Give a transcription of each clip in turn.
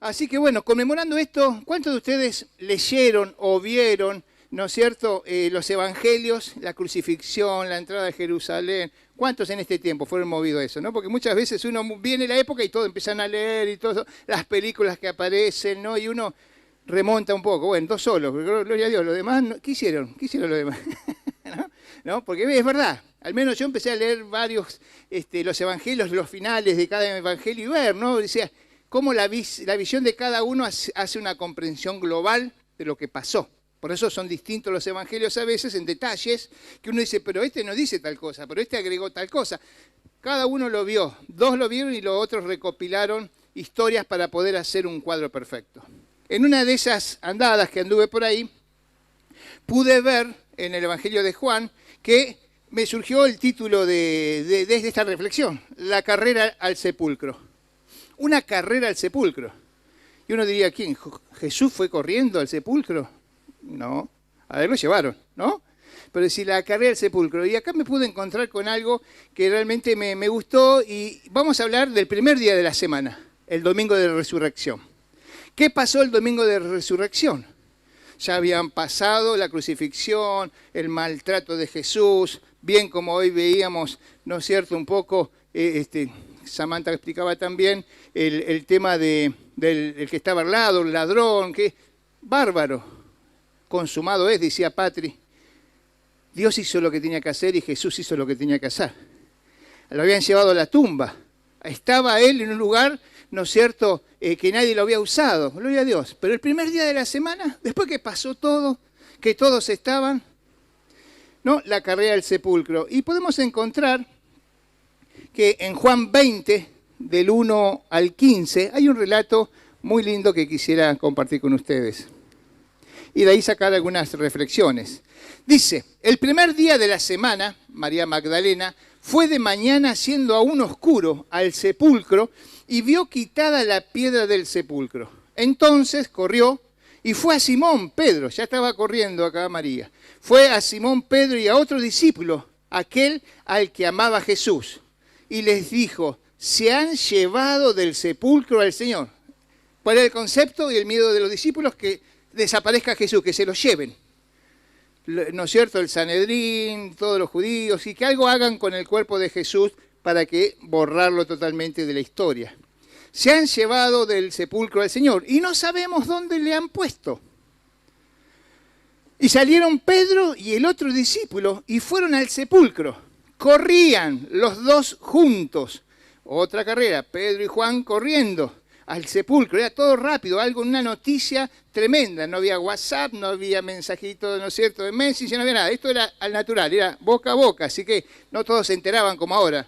Así que bueno, conmemorando esto, ¿cuántos de ustedes leyeron o vieron, ¿no es cierto?, los evangelios, la crucifixión, la entrada de Jerusalén? ¿Cuántos en este tiempo fueron movidos a eso, no? Porque muchas veces uno viene la época y todos empiezan a leer y todo, las películas que aparecen, ¿no? Y uno remonta un poco. Bueno, dos solos, gloria a Dios. Los demás, ¿qué hicieron? ¿Qué hicieron los demás? ¿No? Porque es verdad. Al menos yo empecé a leer varios, los evangelios, los finales de cada evangelio y ver, ¿no? Decía, cómo la visión de cada uno hace una comprensión global de lo que pasó. Por eso son distintos los evangelios a veces en detalles, que uno dice, pero este no dice tal cosa, pero este agregó tal cosa. Cada uno lo vio, dos lo vieron y los otros recopilaron historias para poder hacer un cuadro perfecto. En una de esas andadas que anduve por ahí, pude ver en el Evangelio de Juan que me surgió el título de esta reflexión, la carrera al sepulcro. Una carrera al sepulcro. Y uno diría, ¿quién? ¿Jesús fue corriendo al sepulcro? No, a ver, lo llevaron, ¿no? Pero si la carrera al sepulcro. Y acá me pude encontrar con algo que realmente me gustó y vamos a hablar del primer día de la semana, el domingo de resurrección. ¿Qué pasó el domingo de resurrección? Ya habían pasado la crucifixión, el maltrato de Jesús, bien como hoy veíamos, ¿no es cierto?, un poco, Samantha explicaba también, el tema del que estaba al lado, el ladrón, que bárbaro, consumado es, decía Patri. Dios hizo lo que tenía que hacer y Jesús hizo lo que tenía que hacer. Lo habían llevado a la tumba. Estaba él en un lugar, ¿no es cierto?, que nadie lo había usado. Gloria a Dios. Pero el primer día de la semana, después que pasó todo, que todos estaban, ¿no?, la carrera al sepulcro. Y podemos encontrar que en Juan 20, del 1 al 15, hay un relato muy lindo que quisiera compartir con ustedes. Y de ahí sacar algunas reflexiones. Dice, el primer día de la semana, María Magdalena fue de mañana siendo aún oscuro al sepulcro y vio quitada la piedra del sepulcro. Entonces corrió y fue a Simón Pedro, ya estaba corriendo acá María, fue a Simón Pedro y a otro discípulo, aquel al que amaba Jesús, y les dijo, se han llevado del sepulcro al Señor. ¿Cuál era el concepto y el miedo de los discípulos? Que desaparezca Jesús, que se lo lleven. ¿No es cierto? El Sanedrín, todos los judíos, y que algo hagan con el cuerpo de Jesús para que borrarlo totalmente de la historia. Se han llevado del sepulcro al Señor y no sabemos dónde le han puesto. Y salieron Pedro y el otro discípulo y fueron al sepulcro. Corrían los dos juntos. Otra carrera, Pedro y Juan corriendo al sepulcro, era todo rápido, una noticia tremenda, no había WhatsApp, no había mensajito, ¿no es cierto?, de Messenger, no había nada, esto era al natural, era boca a boca, así que no todos se enteraban como ahora,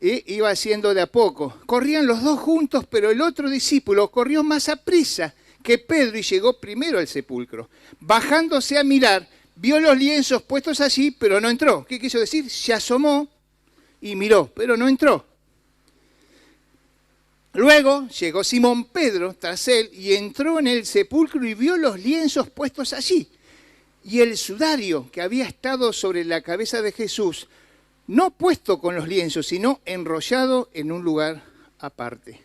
y iba haciendo de a poco. Corrían los dos juntos, pero el otro discípulo corrió más aprisa que Pedro y llegó primero al sepulcro. Bajándose a mirar, vio los lienzos puestos allí, pero no entró. ¿Qué quiso decir? Se asomó y miró, pero no entró. Luego llegó Simón Pedro tras él y entró en el sepulcro y vio los lienzos puestos allí. Y el sudario que había estado sobre la cabeza de Jesús, no puesto con los lienzos, sino enrollado en un lugar aparte.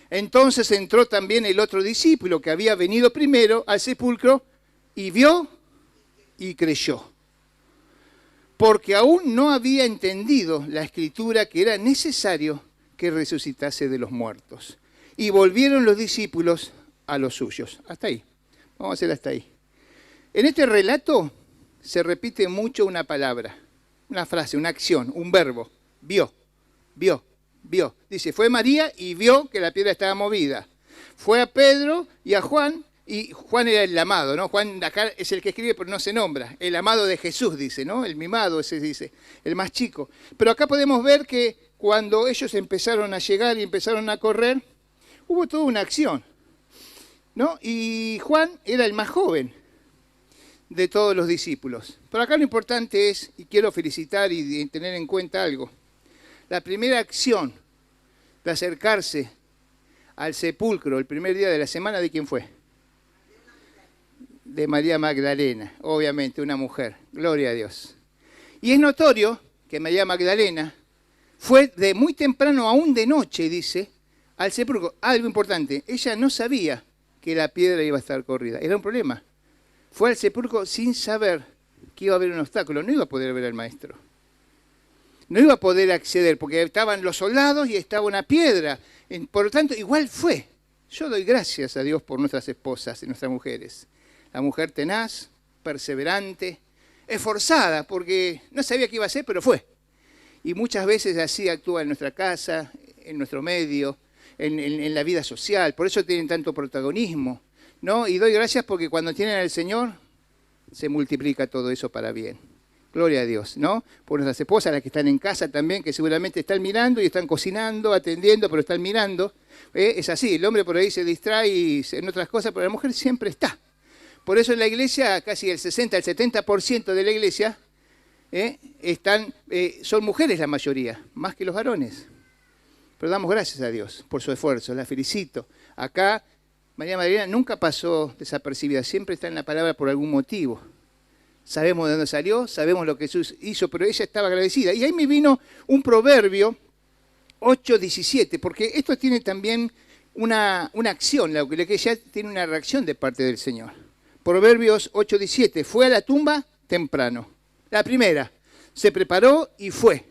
Entonces entró también el otro discípulo que había venido primero al sepulcro y vio y creyó. Porque aún no había entendido la escritura que era necesario que resucitase de los muertos. Y volvieron los discípulos a los suyos. Hasta ahí. Vamos a hacer hasta ahí. En este relato se repite mucho una palabra, una frase, una acción, un verbo. Vio, vio, vio. Dice, fue María y vio que la piedra estaba movida. Fue a Pedro y a Juan, y Juan era el amado, ¿no? Juan acá es el que escribe, pero no se nombra. El amado de Jesús, dice, ¿no? El mimado, ese dice, el más chico. Pero acá podemos ver que cuando ellos empezaron a llegar y empezaron a correr, hubo toda una acción, ¿no? Y Juan era el más joven de todos los discípulos. Pero acá lo importante es, y quiero felicitar y tener en cuenta algo, la primera acción de acercarse al sepulcro el primer día de la semana, ¿de quién fue? De María Magdalena, obviamente, una mujer. Gloria a Dios. Y es notorio que María Magdalena fue de muy temprano, aún de noche, dice, al sepulcro. Algo importante, ella no sabía que la piedra iba a estar corrida. Era un problema. Fue al sepulcro sin saber que iba a haber un obstáculo. No iba a poder ver al maestro. No iba a poder acceder porque estaban los soldados y estaba una piedra. Por lo tanto, igual fue. Yo doy gracias a Dios por nuestras esposas y nuestras mujeres. La mujer tenaz, perseverante, esforzada, porque no sabía qué iba a hacer, pero fue. Y muchas veces así actúa en nuestra casa, en nuestro medio, en la vida social. Por eso tienen tanto protagonismo, ¿no? Y doy gracias porque cuando tienen al Señor, se multiplica todo eso para bien. Gloria a Dios, ¿no? Por nuestras esposas, las que están en casa también, que seguramente están mirando y están cocinando, atendiendo, pero están mirando. Es así, el hombre por ahí se distrae en otras cosas, pero la mujer siempre está. Por eso en la iglesia, casi el 60, el 70% de la iglesia son mujeres la mayoría, más que los varones. Pero damos gracias a Dios por su esfuerzo, la felicito. Acá, María Magdalena nunca pasó desapercibida, siempre está en la palabra por algún motivo. Sabemos de dónde salió, sabemos lo que Jesús hizo, pero ella estaba agradecida. Y ahí me vino un proverbio 8:17, porque esto tiene también una acción, la que ya tiene una reacción de parte del Señor. Proverbios 8:17, fue a la tumba temprano. La primera, se preparó y fue.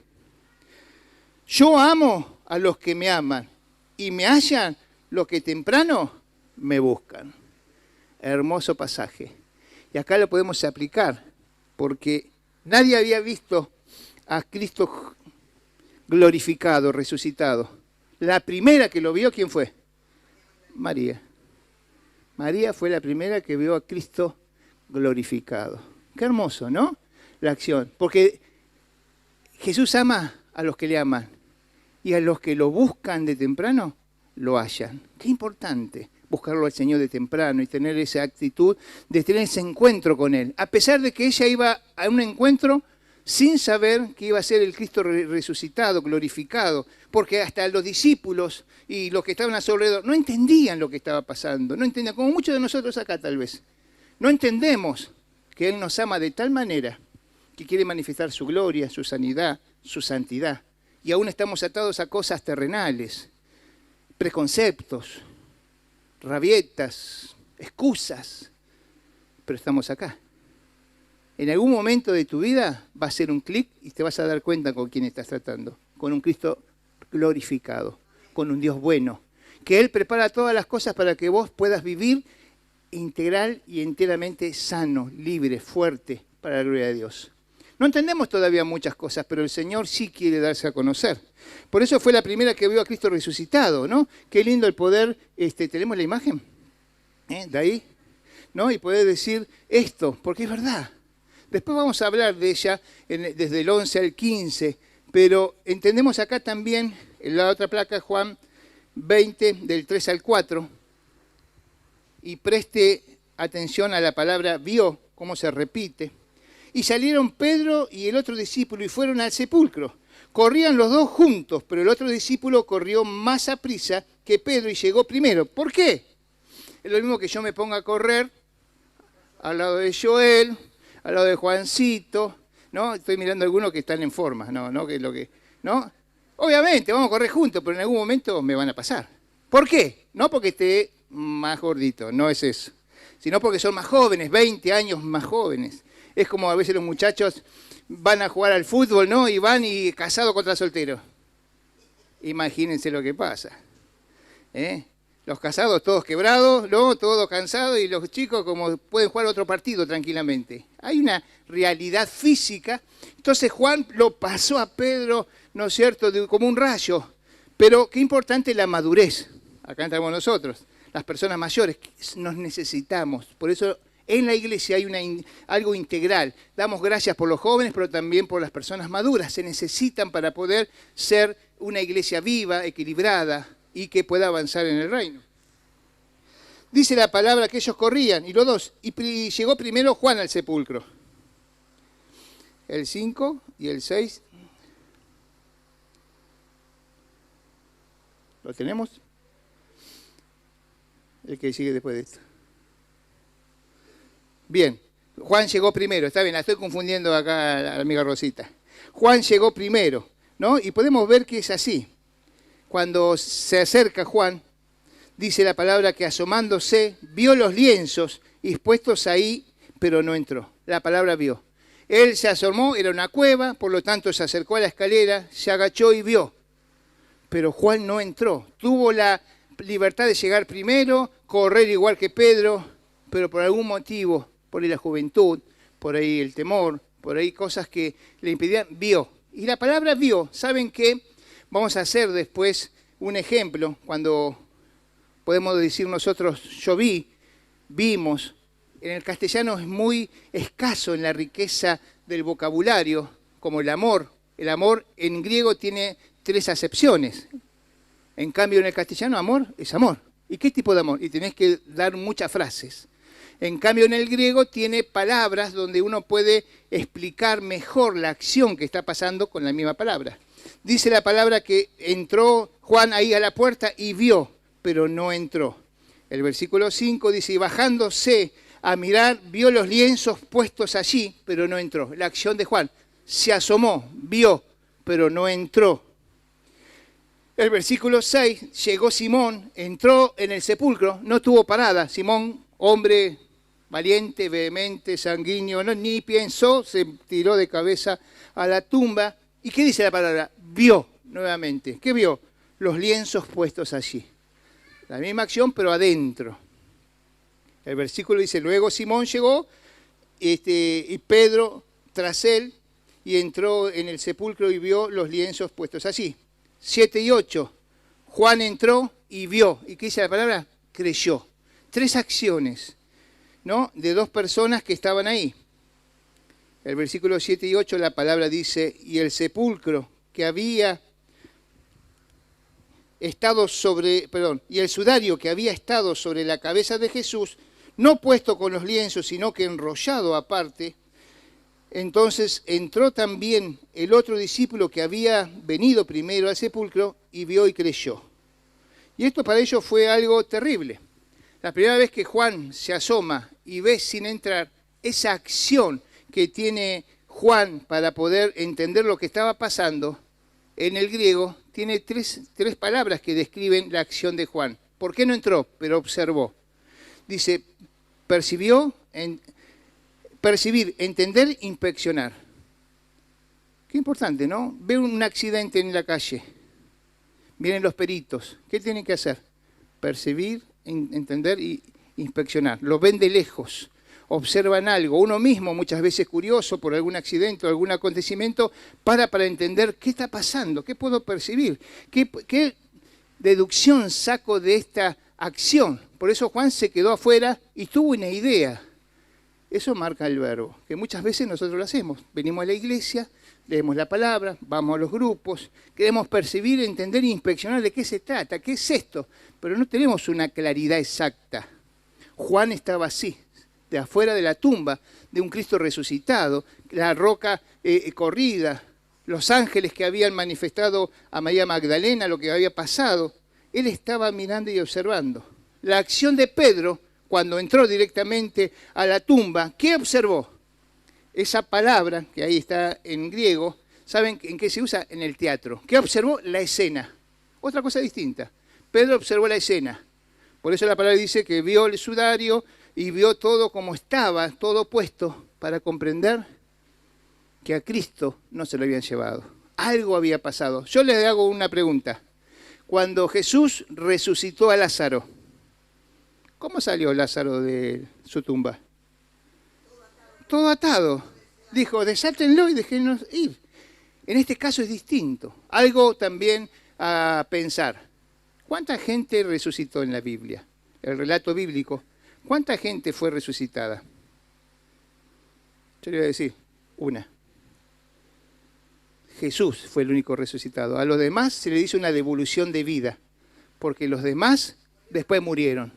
Yo amo a los que me aman y me hallan los que temprano me buscan. Hermoso pasaje. Y acá lo podemos aplicar, porque nadie había visto a Cristo glorificado, resucitado. La primera que lo vio, ¿quién fue? María. María fue la primera que vio a Cristo glorificado. Qué hermoso, ¿no? La acción. Porque Jesús ama a los que le aman y a los que lo buscan de temprano, lo hallan. Qué importante buscarlo al Señor de temprano y tener esa actitud de tener ese encuentro con Él. A pesar de que ella iba a un encuentro sin saber que iba a ser el Cristo resucitado, glorificado, porque hasta los discípulos y los que estaban a su alrededor no entendían lo que estaba pasando, no entendían, como muchos de nosotros acá tal vez. No entendemos que Él nos ama de tal manera que quiere manifestar su gloria, su sanidad, su santidad. Y aún estamos atados a cosas terrenales, preconceptos, rabietas, excusas, pero estamos acá. En algún momento de tu vida va a ser un clic y te vas a dar cuenta con quién estás tratando, con un Cristo glorificado, con un Dios bueno, que Él prepara todas las cosas para que vos puedas vivir integral y enteramente sano, libre, fuerte, para la gloria de Dios. No entendemos todavía muchas cosas, pero el Señor sí quiere darse a conocer. Por eso fue la primera que vio a Cristo resucitado, ¿no? Qué lindo el poder, ¿tenemos la imagen? De ahí, ¿no? Y poder decir esto, porque es verdad. Después vamos a hablar de ella desde el 11 al 15, pero entendemos acá también, en la otra placa, Juan 20, del 3 al 4, y preste atención a la palabra vio, cómo se repite. Y salieron Pedro y el otro discípulo y fueron al sepulcro. Corrían los dos juntos, pero el otro discípulo corrió más a prisa que Pedro y llegó primero. ¿Por qué? Es lo mismo que yo me ponga a correr al lado de Joel, al lado de Juancito, ¿no? Estoy mirando a algunos que están en forma, ¿no? Que es lo que, ¿no? Obviamente, vamos a correr juntos, pero en algún momento me van a pasar. ¿Por qué? No porque esté más gordito, no es eso. Sino porque son más jóvenes, 20 años más jóvenes. Es como a veces los muchachos van a jugar al fútbol, ¿no? Y van y casado contra soltero. Imagínense lo que pasa. Los casados todos quebrados, ¿no? Todos cansados, y los chicos como pueden jugar otro partido tranquilamente. Hay una realidad física. Entonces Juan lo pasó a Pedro, ¿no es cierto?, como un rayo. Pero qué importante la madurez. Acá entramos nosotros, las personas mayores, nos necesitamos. Por eso en la iglesia hay algo integral. Damos gracias por los jóvenes, pero también por las personas maduras. Se necesitan para poder ser una iglesia viva, equilibrada y que pueda avanzar en el reino. Dice la palabra que ellos corrían, y los dos, y llegó primero Juan al sepulcro. El 5 y el 6. ¿Lo tenemos? El que sigue después de esto. Bien, Juan llegó primero, está bien, la estoy confundiendo acá a la amiga Rosita. Juan llegó primero, ¿no? Y podemos ver que es así. cuando se acerca Juan, dice la palabra que asomándose, vio los lienzos dispuestos ahí, pero no entró. La palabra vio. Él se asomó, era una cueva, por lo tanto se acercó a la escalera, se agachó y vio. Pero Juan no entró. Tuvo la libertad de llegar primero, correr igual que Pedro, pero por algún motivo, por ahí la juventud, por ahí el temor, por ahí cosas que le impedían, vio. Y la palabra vio, ¿saben qué? Vamos a hacer después un ejemplo, cuando podemos decir nosotros, yo vi, vimos. En el castellano es muy escaso en la riqueza del vocabulario, como el amor. El amor en griego tiene 3 acepciones. En cambio, en el castellano, amor es amor. ¿Y qué tipo de amor? Y tenés que dar muchas frases. En cambio, en el griego tiene palabras donde uno puede explicar mejor la acción que está pasando con la misma palabra. Dice la palabra que entró Juan ahí a la puerta y vio, pero no entró. El versículo 5 dice, y bajándose a mirar, vio los lienzos puestos allí, pero no entró. La acción de Juan, se asomó, vio, pero no entró. El versículo 6, llegó Simón, entró en el sepulcro, no tuvo parada. Simón, hombre valiente, vehemente, sanguíneo, no, ni pensó, se tiró de cabeza a la tumba. ¿Y qué dice la palabra? Vio nuevamente. ¿Qué vio? Los lienzos puestos allí. La misma acción, pero adentro. El versículo dice, luego Simón llegó y Pedro tras él y entró en el sepulcro y vio los lienzos puestos allí. 7 y 8, Juan entró y vio. ¿Y qué dice la palabra? Creyó. 3 acciones, ¿no? De 2 personas que estaban ahí. El versículo 7 y 8 la palabra dice, y el sepulcro que había estado sobre, y el sudario que había estado sobre la cabeza de Jesús, no puesto con los lienzos, sino que enrollado aparte. Entonces entró también el otro discípulo que había venido primero al sepulcro y vio y creyó. Y esto para ellos fue algo terrible. La primera vez que Juan se asoma y ve sin entrar, esa acción que tiene Juan para poder entender lo que estaba pasando, en el griego tiene tres palabras que describen la acción de Juan. ¿Por qué no entró? Pero observó. Dice, percibir, entender, inspeccionar. Qué importante, ¿no? Ve un accidente en la calle. Vienen los peritos. ¿Qué tienen que hacer? Percibir, entender y inspeccionar. Lo ven de lejos. Observan algo. Uno mismo, muchas veces curioso por algún accidente o algún acontecimiento, para entender qué está pasando, qué puedo percibir, qué deducción saco de esta acción. Por eso Juan se quedó afuera y tuvo una idea. Eso marca el verbo, que muchas veces nosotros lo hacemos. Venimos a la iglesia, leemos la palabra, vamos a los grupos, queremos percibir, entender e inspeccionar de qué se trata, qué es esto, pero no tenemos una claridad exacta. Juan estaba así, de afuera de la tumba, de un Cristo resucitado, la roca corrida, los ángeles que habían manifestado a María Magdalena lo que había pasado. Él estaba mirando y observando. La acción de Pedro, cuando entró directamente a la tumba, ¿qué observó? Esa palabra, que ahí está en griego, ¿saben en qué se usa? En el teatro. ¿Qué observó? La escena. Otra cosa distinta. Pedro observó la escena. Por eso la palabra dice que vio el sudario y vio todo como estaba, todo puesto, para comprender que a Cristo no se lo habían llevado. Algo había pasado. Yo les hago una pregunta. Cuando Jesús resucitó a Lázaro, ¿cómo salió Lázaro de su tumba? Todo atado. Dijo, desátenlo y déjennos ir. En este caso es distinto. Algo también a pensar. ¿Cuánta gente resucitó en la Biblia? El relato bíblico. ¿Cuánta gente fue resucitada? Yo le voy a decir, una. Jesús fue el único resucitado. A los demás se le hizo una devolución de vida, porque los demás después murieron.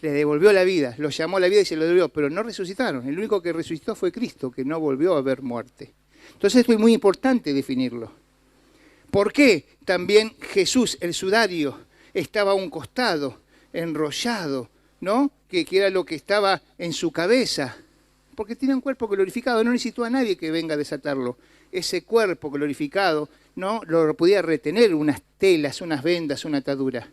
Les devolvió la vida, los llamó a la vida y se lo devolvió, pero no resucitaron. El único que resucitó fue Cristo, que no volvió a haber muerte. Entonces esto es muy importante definirlo. ¿Por qué también Jesús, el sudario, estaba a un costado, enrollado, ¿no? Que era lo que estaba en su cabeza. Porque tiene un cuerpo glorificado, no necesitó a nadie que venga a desatarlo. ese cuerpo glorificado, no lo podía retener unas telas, unas vendas, una atadura.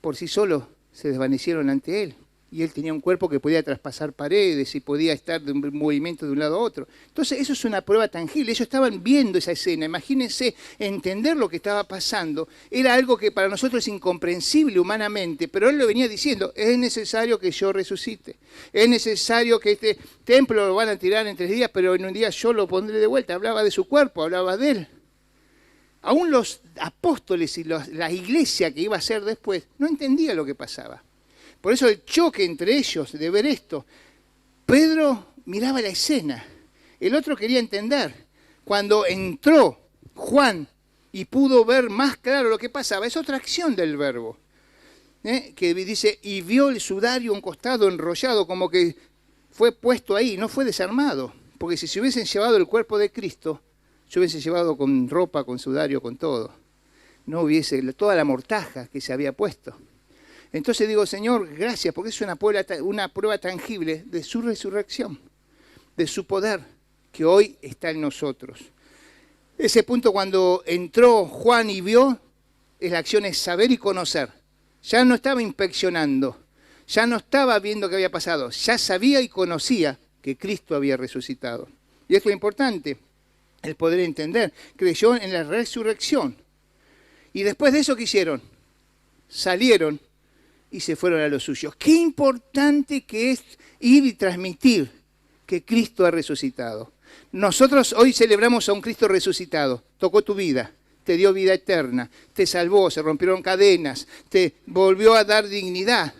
Por sí solo se desvanecieron ante él. Y él tenía un cuerpo que podía traspasar paredes y podía estar de un movimiento de un lado a otro. Entonces eso es una prueba tangible. Ellos estaban viendo esa escena. Imagínense, entender lo que estaba pasando. Era algo que para nosotros es incomprensible humanamente, pero él lo venía diciendo, es necesario que yo resucite. Es necesario que este templo lo van a tirar en 3 días, pero en un día yo lo pondré de vuelta. Hablaba de su cuerpo, hablaba de él. Aún los apóstoles y la iglesia que iba a ser después no entendía lo que pasaba. Por eso el choque entre ellos de ver esto. Pedro miraba la escena, el otro quería entender. Cuando entró Juan y pudo ver más claro lo que pasaba, es otra acción del verbo, que dice, y vio el sudario a un costado enrollado, como que fue puesto ahí, no fue desarmado. Porque si se hubiesen llevado el cuerpo de Cristo, se hubiesen llevado con ropa, con sudario, con todo. No hubiese toda la mortaja que se había puesto. Entonces digo, Señor, gracias, porque es una prueba tangible de su resurrección, de su poder, que hoy está en nosotros. Ese punto cuando entró Juan y vio, la acción es saber y conocer. Ya no estaba inspeccionando, ya no estaba viendo qué había pasado, ya sabía y conocía que Cristo había resucitado. Y esto es importante, el poder entender. Creyó en la resurrección. Y después de eso, ¿qué hicieron? Salieron y se fueron a los suyos. Qué importante que es ir y transmitir que Cristo ha resucitado. Nosotros hoy celebramos a un Cristo resucitado. Tocó tu vida, te dio vida eterna, te salvó, se rompieron cadenas, te volvió a dar dignidad.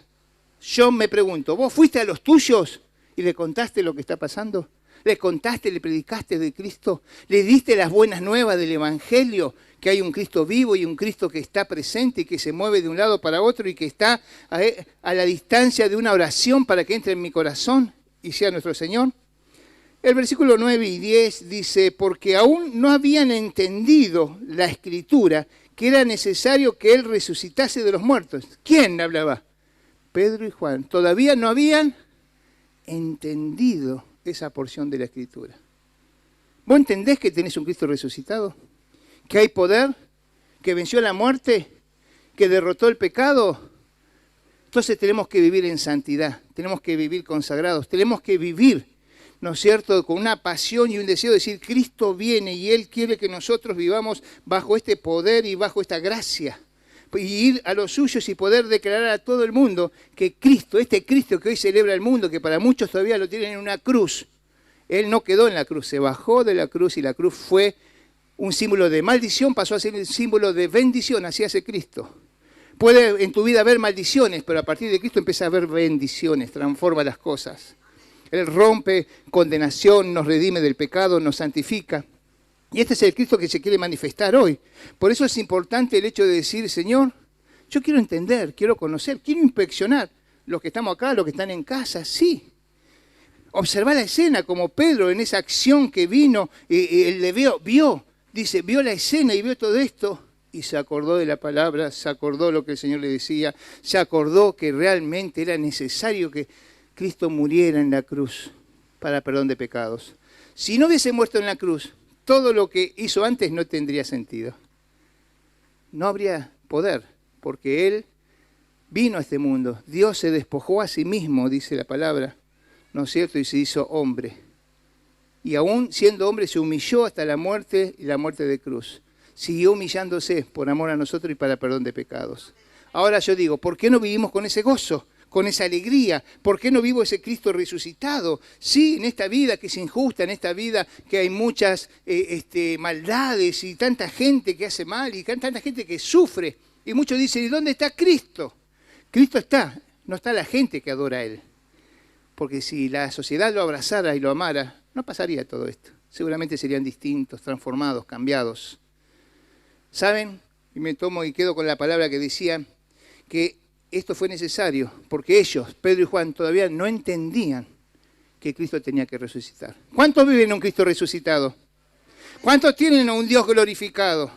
Yo me pregunto, ¿vos fuiste a los tuyos y le contaste lo que está pasando? ¿Le contaste, le predicaste de Cristo? ¿Le diste las buenas nuevas del Evangelio? Que hay un Cristo vivo y un Cristo que está presente y que se mueve de un lado para otro y que está a la distancia de una oración para que entre en mi corazón y sea nuestro Señor. El versículo 9 y 10 dice, porque aún no habían entendido la Escritura que era necesario que Él resucitase de los muertos. ¿Quién hablaba? Pedro y Juan. Todavía no habían entendido esa porción de la Escritura. ¿Vos entendés que tenés un Cristo resucitado? ¿Que hay poder? ¿Que venció la muerte? ¿Que derrotó el pecado? Entonces tenemos que vivir en santidad, tenemos que vivir consagrados, tenemos que vivir, ¿no es cierto?, con una pasión y un deseo de decir, Cristo viene y Él quiere que nosotros vivamos bajo este poder y bajo esta gracia. Y ir a los suyos y poder declarar a todo el mundo que Cristo, este Cristo que hoy celebra el mundo, que para muchos todavía lo tienen en una cruz, Él no quedó en la cruz, se bajó de la cruz y la cruz fue un símbolo de maldición, pasó a ser el símbolo de bendición hacia ese Cristo. Puede en tu vida haber maldiciones, pero a partir de Cristo empieza a haber bendiciones, transforma las cosas. Él rompe condenación, nos redime del pecado, nos santifica. Y este es el Cristo que se quiere manifestar hoy. Por eso es importante el hecho de decir, Señor, yo quiero entender, quiero conocer, quiero inspeccionar. Los que estamos acá, los que están en casa, sí. Observar la escena como Pedro en esa acción que vino, él le vio, dice, vio la escena y vio todo esto y se acordó de la palabra, se acordó lo que el Señor le decía, se acordó que realmente era necesario que Cristo muriera en la cruz para perdón de pecados. Si no hubiese muerto en la cruz, todo lo que hizo antes no tendría sentido. No habría poder, porque Él vino a este mundo. Dios se despojó a sí mismo, dice la palabra, ¿no es cierto? Y se hizo hombre. Y aún siendo hombre se humilló hasta la muerte y la muerte de cruz. Siguió humillándose por amor a nosotros y para perdón de pecados. Ahora yo digo, ¿por qué no vivimos con ese gozo? Con esa alegría, ¿por qué no vivo ese Cristo resucitado? Sí, en esta vida que es injusta, en esta vida que hay muchas maldades y tanta gente que hace mal y tanta gente que sufre. Y muchos dicen, ¿y dónde está Cristo? Cristo está, no está la gente que adora a Él. Porque si la sociedad lo abrazara y lo amara, no pasaría todo esto. Seguramente serían distintos, transformados, cambiados. ¿Saben? Y me tomo y quedo con la palabra que decía que esto fue necesario porque ellos, Pedro y Juan, todavía no entendían que Cristo tenía que resucitar. ¿Cuántos viven a un Cristo resucitado? ¿Cuántos tienen a un Dios glorificado?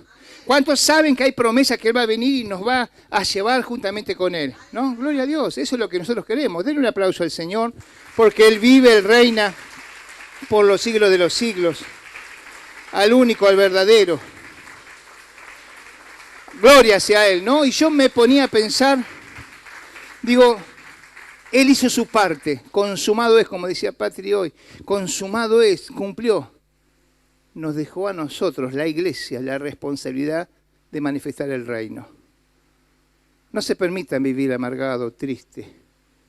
¿Cuántos saben que hay promesa que Él va a venir y nos va a llevar juntamente con Él? ¿No? Gloria a Dios, eso es lo que nosotros queremos. Denle un aplauso al Señor porque Él vive, Él reina por los siglos de los siglos. al único, al verdadero. Gloria sea a Él, ¿no? Y yo me ponía a pensar, digo, Él hizo su parte, consumado es, como decía Patri hoy, consumado es, cumplió. Nos dejó a nosotros, la iglesia, la responsabilidad de manifestar el reino. No se permitan vivir amargado, triste,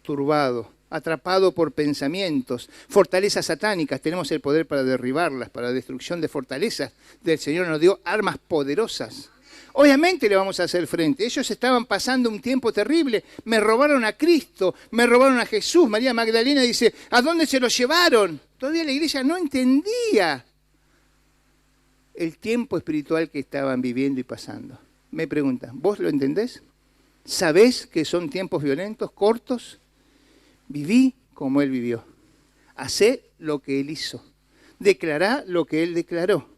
turbado, atrapado por pensamientos, fortalezas satánicas. Tenemos el poder para derribarlas, para la destrucción de fortalezas. Del Señor nos dio armas poderosas. Obviamente le vamos a hacer frente. Ellos estaban pasando un tiempo terrible. Me robaron a Cristo, me robaron a Jesús. María Magdalena dice, ¿a dónde se lo llevaron? Todavía la iglesia no entendía el tiempo espiritual que estaban viviendo y pasando. Me preguntan, ¿vos lo entendés? ¿Sabés que son tiempos violentos, cortos? Viví como Él vivió. Hacé lo que Él hizo. Declará lo que Él declaró.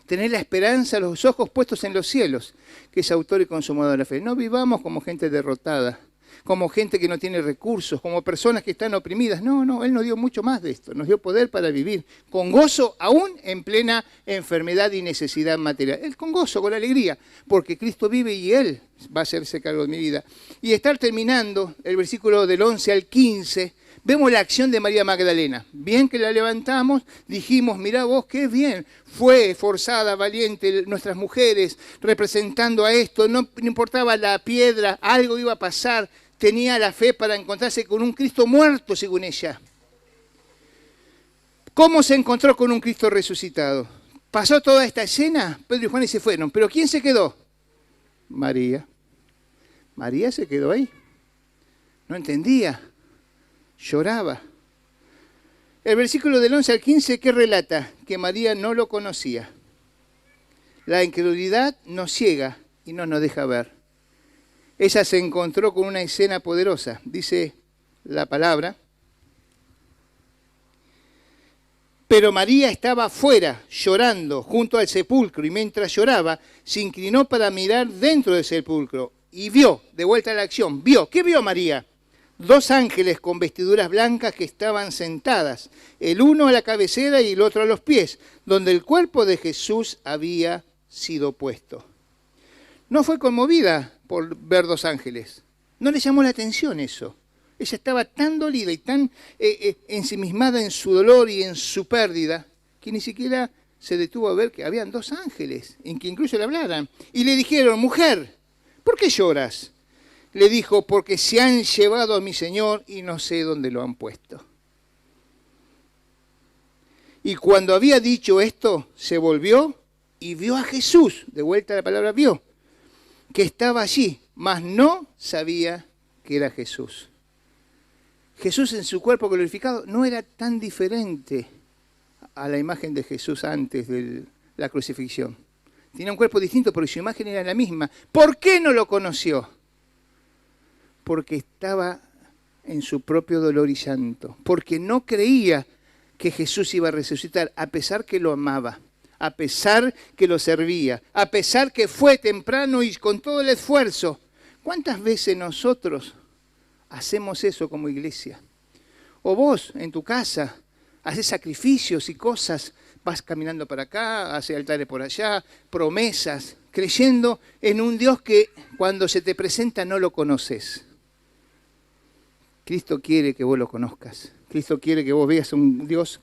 Tener la esperanza, los ojos puestos en los cielos, que es autor y consumador de la fe. No vivamos como gente derrotada, como gente que no tiene recursos, como personas que están oprimidas. No, Él nos dio mucho más de esto. Nos dio poder para vivir con gozo, aún en plena enfermedad y necesidad material. Él con gozo, con alegría, porque Cristo vive y Él va a hacerse cargo de mi vida. Y estar terminando el versículo del 11 al 15, vemos la acción de María Magdalena. Bien que la levantamos, dijimos, mirá vos, qué bien. Fue esforzada, valiente, nuestras mujeres, representando a esto. No importaba la piedra, algo iba a pasar. Tenía la fe para encontrarse con un Cristo muerto, según ella. ¿Cómo se encontró con un Cristo resucitado? Pasó toda esta escena, Pedro y Juan y se fueron. ¿Pero quién se quedó? María. María se quedó ahí. No entendía. Lloraba. El versículo del 11 al 15, ¿qué relata? Que María no lo conocía. La incredulidad nos ciega y no nos deja ver. Ella se encontró con una escena poderosa, dice la palabra. Pero María estaba afuera, llorando, junto al sepulcro, y mientras lloraba, se inclinó para mirar dentro del sepulcro. Y vio, de vuelta a la acción, vio. ¿Qué vio María? 2 ángeles con vestiduras blancas que estaban sentadas, el uno a la cabecera y el otro a los pies, donde el cuerpo de Jesús había sido puesto. No fue conmovida por ver 2 ángeles. No le llamó la atención eso. Ella estaba tan dolida y tan ensimismada en su dolor y en su pérdida, que ni siquiera se detuvo a ver que habían 2 ángeles, en que incluso le hablaran. Y le dijeron, mujer, ¿por qué lloras? Le dijo, porque se han llevado a mi Señor y no sé dónde lo han puesto. Y cuando había dicho esto, se volvió y vio a Jesús, de vuelta a la palabra vio, que estaba allí, mas no sabía que era Jesús. Jesús en su cuerpo glorificado no era tan diferente a la imagen de Jesús antes de la crucifixión. Tenía un cuerpo distinto, pero su imagen era la misma. ¿Por qué no lo conoció? Porque estaba en su propio dolor y llanto, porque no creía que Jesús iba a resucitar, a pesar que lo amaba, a pesar que lo servía, a pesar que fue temprano y con todo el esfuerzo. ¿Cuántas veces nosotros hacemos eso como iglesia? O vos en tu casa haces sacrificios y cosas, vas caminando para acá, haces altares por allá, promesas, creyendo en un Dios que cuando se te presenta no lo conoces. Cristo quiere que vos lo conozcas. Cristo quiere que vos veas un Dios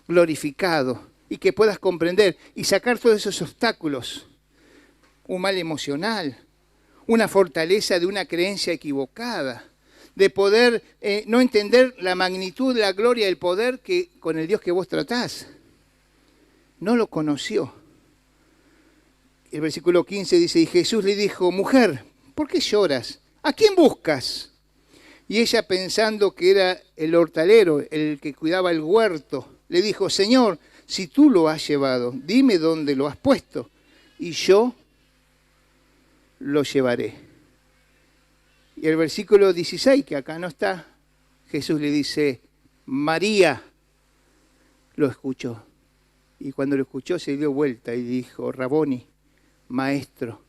glorificado y que puedas comprender y sacar todos esos obstáculos. Un mal emocional, una fortaleza de una creencia equivocada, de poder no entender la magnitud, la gloria, el poder que con el Dios que vos tratás. No lo conoció. El versículo 15 dice, y Jesús le dijo, mujer, ¿por qué lloras? ¿A quién buscas? Y ella, pensando que era el hortalero, el que cuidaba el huerto, le dijo, Señor, si tú lo has llevado, dime dónde lo has puesto, y yo lo llevaré. Y el versículo 16, que acá no está, Jesús le dice, María. Lo escuchó. Y cuando lo escuchó se dio vuelta y dijo, Raboni, maestro,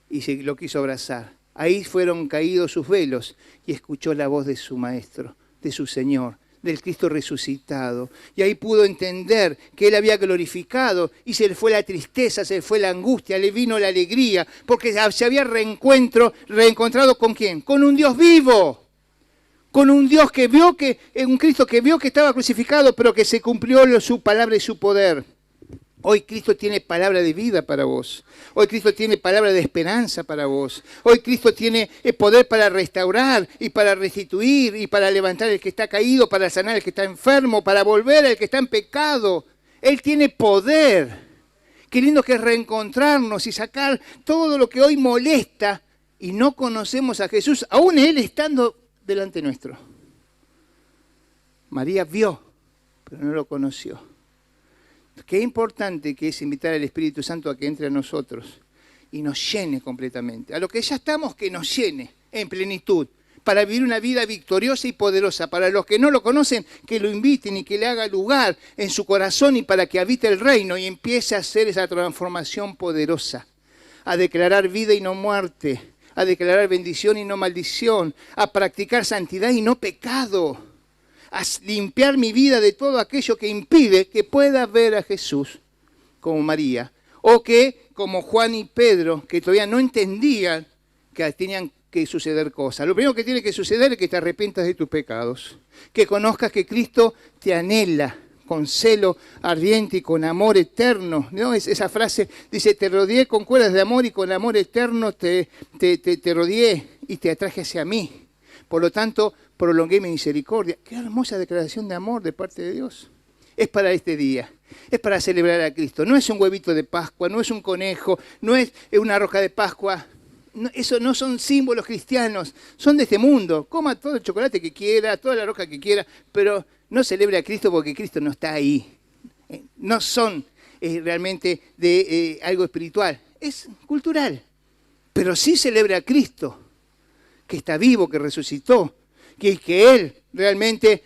y se lo quiso abrazar. Ahí fueron caídos sus velos y escuchó la voz de su maestro, de su Señor, del Cristo resucitado. Y ahí pudo entender que Él había glorificado y se le fue la tristeza, se le fue la angustia, le vino la alegría, porque se había reencontrado ¿con quién? Con un Dios vivo. Con un Dios que vio un Cristo que vio que estaba crucificado, pero que se cumplió su palabra y su poder. Hoy Cristo tiene palabra de vida para vos. Hoy Cristo tiene palabra de esperanza para vos. Hoy Cristo tiene el poder para restaurar y para restituir y para levantar al que está caído, para sanar al que está enfermo, para volver al que está en pecado. Él tiene poder. Qué lindo que es reencontrarnos y sacar todo lo que hoy molesta y no conocemos a Jesús, aún Él estando delante nuestro. María vio, pero no lo conoció. Qué importante que es invitar al Espíritu Santo a que entre a nosotros y nos llene completamente. A lo que ya estamos, que nos llene en plenitud, para vivir una vida victoriosa y poderosa. Para los que no lo conocen, que lo inviten y que le haga lugar en su corazón y para que habite el reino y empiece a hacer esa transformación poderosa, a declarar vida y no muerte, a declarar bendición y no maldición, a practicar santidad y no pecado, a limpiar mi vida de todo aquello que impide que pueda ver a Jesús como María, o que como Juan y Pedro, que todavía no entendían que tenían que suceder cosas. Lo primero que tiene que suceder es que te arrepientas de tus pecados, que conozcas que Cristo te anhela con celo ardiente y con amor eterno, ¿no? Esa frase dice, te rodeé con cuerdas de amor y con amor eterno te rodeé y te atraje hacia mí. Por lo tanto, prolongué mi misericordia. Qué hermosa declaración de amor de parte de Dios. Es para este día, es para celebrar a Cristo. No es un huevito de Pascua, no es un conejo, no es una rosca de Pascua. No, eso no son símbolos cristianos, son de este mundo. Coma todo el chocolate que quiera, toda la rosca que quiera, pero no celebre a Cristo porque Cristo no está ahí. No son realmente de algo espiritual, es cultural. Pero sí celebra a Cristo, que está vivo, que resucitó, que Él realmente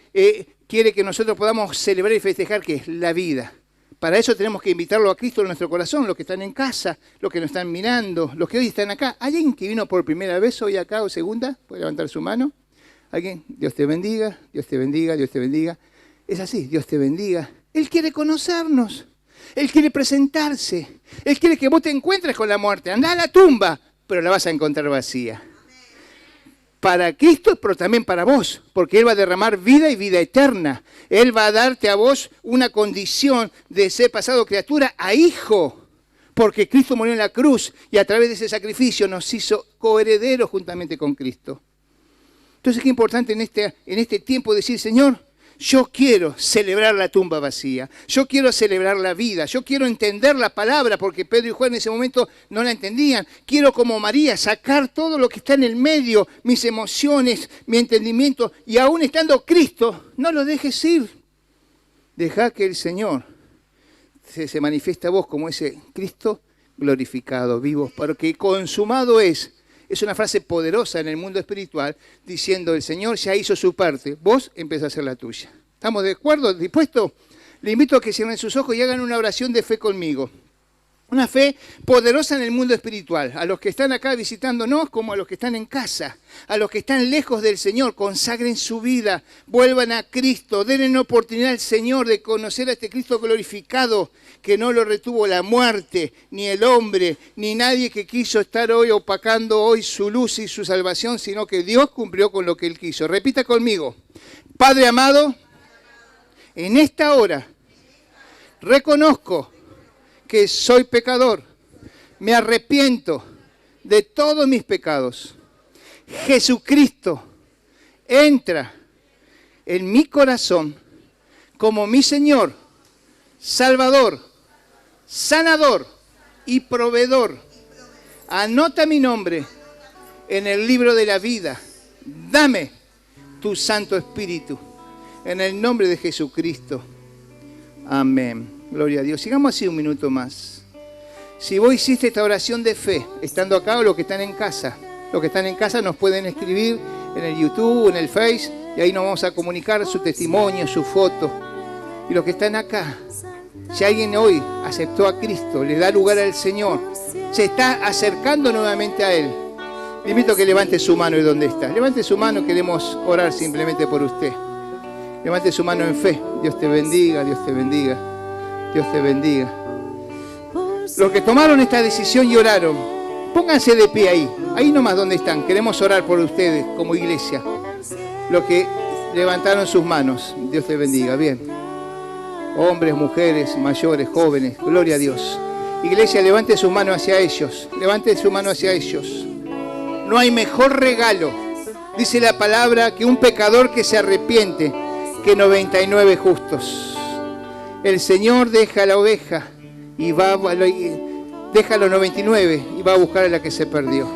quiere que nosotros podamos celebrar y festejar, que es la vida. Para eso tenemos que invitarlo a Cristo en nuestro corazón, los que están en casa, los que nos están mirando, los que hoy están acá. ¿Alguien que vino por primera vez hoy acá o segunda? ¿Puede levantar su mano? ¿Alguien? Dios te bendiga, Dios te bendiga, Dios te bendiga. Es así, Dios te bendiga. Él quiere conocernos, Él quiere presentarse, Él quiere que vos te encuentres con la muerte. Andá a la tumba, pero la vas a encontrar vacía. Para Cristo, pero también para vos, porque Él va a derramar vida y vida eterna. Él va a darte a vos una condición de ser pasado criatura a hijo, porque Cristo murió en la cruz y a través de ese sacrificio nos hizo coherederos juntamente con Cristo. Entonces, qué importante en este tiempo decir, Señor, yo quiero celebrar la tumba vacía, yo quiero celebrar la vida, yo quiero entender la palabra, porque Pedro y Juan en ese momento no la entendían. Quiero, como María, sacar todo lo que está en el medio, mis emociones, mi entendimiento, y aún estando Cristo, no lo dejes ir. Deja que el Señor se manifieste a vos como ese Cristo glorificado, vivo, porque consumado es. Es una frase poderosa en el mundo espiritual, diciendo, el Señor ya hizo su parte, vos empezás a hacer la tuya. ¿Estamos de acuerdo? ¿Dispuestos? Le invito a que cierren sus ojos y hagan una oración de fe conmigo. Una fe poderosa en el mundo espiritual. A los que están acá visitándonos como a los que están en casa. A los que están lejos del Señor, consagren su vida, vuelvan a Cristo, denle una oportunidad al Señor de conocer a este Cristo glorificado, que no lo retuvo la muerte, ni el hombre, ni nadie que quiso estar hoy opacando hoy su luz y su salvación, sino que Dios cumplió con lo que Él quiso. Repita conmigo. Padre amado, en esta hora reconozco que soy pecador, me arrepiento de todos mis pecados. Jesucristo entra en mi corazón como mi Señor, Salvador, sanador y proveedor. Anota mi nombre en el libro de la vida. Dame tu Santo Espíritu. En el nombre de Jesucristo. Amén. Gloria a Dios. Sigamos así un minuto más. Si vos hiciste esta oración de fe, estando acá o los que están en casa, nos pueden escribir en el YouTube, en el Face, y ahí nos vamos a comunicar su testimonio, su foto. Y los que están acá, si alguien hoy aceptó a Cristo, le da lugar al Señor, se está acercando nuevamente a Él, le invito a que levante su mano y donde está. Levante su mano, queremos orar simplemente por usted. Levante su mano en fe. Dios te bendiga, Dios te bendiga, Dios te bendiga. Los que tomaron esta decisión y oraron, pónganse de pie ahí nomás donde están. Queremos orar por ustedes como iglesia. Los que levantaron sus manos, Dios te bendiga. Bien. Hombres, mujeres, mayores, jóvenes, gloria a Dios. Iglesia, levante su mano hacia ellos. Levante su mano hacia ellos. No hay mejor regalo, dice la palabra, que un pecador que se arrepiente, que 99 justos. El Señor deja la oveja y deja los 99 y va a buscar a la que se perdió.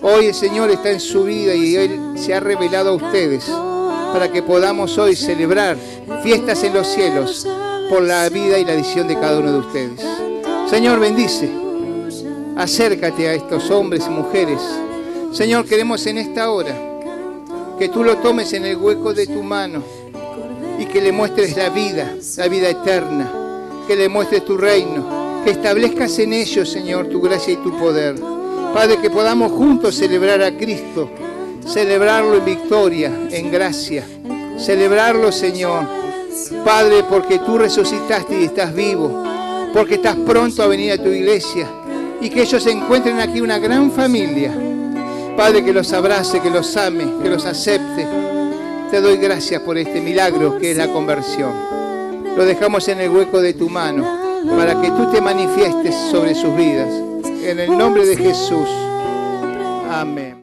Hoy el Señor está en su vida y Él se ha revelado a ustedes para que podamos hoy celebrar fiestas en los cielos por la vida y la decisión de cada uno de ustedes. Señor, bendice. Acércate a estos hombres y mujeres. Señor, queremos en esta hora que tú lo tomes en el hueco de tu mano y que le muestres la vida eterna, que le muestres tu reino, que establezcas en ellos, Señor, tu gracia y tu poder. Padre, que podamos juntos celebrar a Cristo, celebrarlo en victoria, en gracia, celebrarlo, Señor, Padre, porque tú resucitaste y estás vivo, porque estás pronto a venir a tu iglesia y que ellos encuentren aquí una gran familia. Padre, que los abrace, que los ame, que los acepte. Te doy gracias por este milagro que es la conversión. Lo dejamos en el hueco de tu mano para que tú te manifiestes sobre sus vidas. En el nombre de Jesús. Amén.